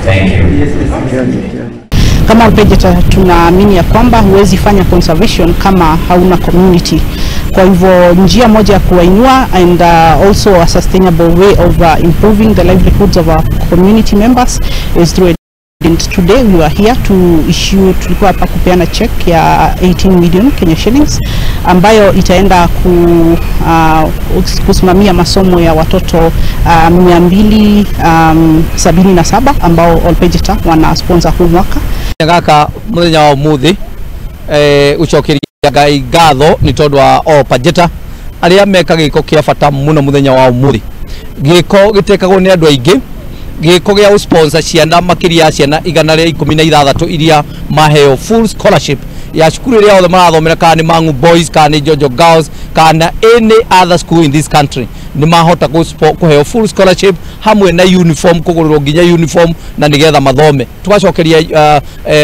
Thank you. Kama Olpejeta tunaamini ya kwamba huwezi fanya conservation kama hauna community. Kwa hivyo njia moja ya kuwainua and also a sustainable way of improving the livelihoods of our community members is through. Today we are here to issue, tulikuwa hapa kupeana check ya 18 million Kenya shillings ambayo itaenda kusimamia masomo ya watoto 277 ambao Olpejeta wana sponsor huu mwaka. Ngaka muthenya wa umuthi ucokeria Ngai ngatho ni tondu wa Olpejeta aria meka giko kia bata muno muthenya wa umuthi. Giko gitekagwo ni andu aingi, giko gia sponsor ciana makiria ciana 116 iria maheo full scholarship ya shukuru iria othe marathomera kana ni Mangu Boys kana ni Jojo Girls kana any other school in this country ni mahota kuheo full scholarship hamwe na uniform, kugurirwo nginya uniform na nigetha mathome. Tugacokeria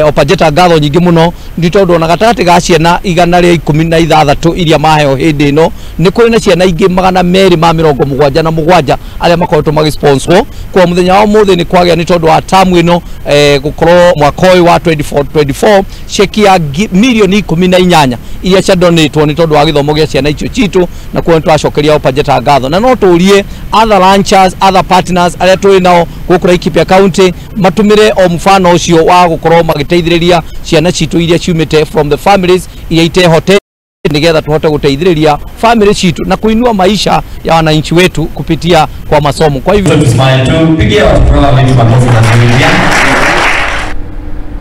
Olpejeta ngatho nyingi muno ndi tondu na gatagati ga ciana 116 iria maheo hindi no ni kuri na ciana ingi 277 aria makoretwo magisponsor kwa muthenya wa muthi ni kwagia ni tondu wa tamu ino gukorwo mwaka uyu wa 24 cheki ya mirioni 18 iria cia donatwo ni tondu wa githomo gia ciana icio citu na kwa twacokeria Olpejeta ngatho na no tuurie other ranchers, other partners aria tuli nao guku Laikipia county matumire o mfano ucio wa gukorwo magiteithiriria ciana citu iria ciumite from the families iria itehote nigetha tuhote guteithiriria family citu na kuinua maisha ya wananchi wetu kupitia kwa masomo. Kwa hivyo tusimame tu, pigia watu kwa makofi mazuri.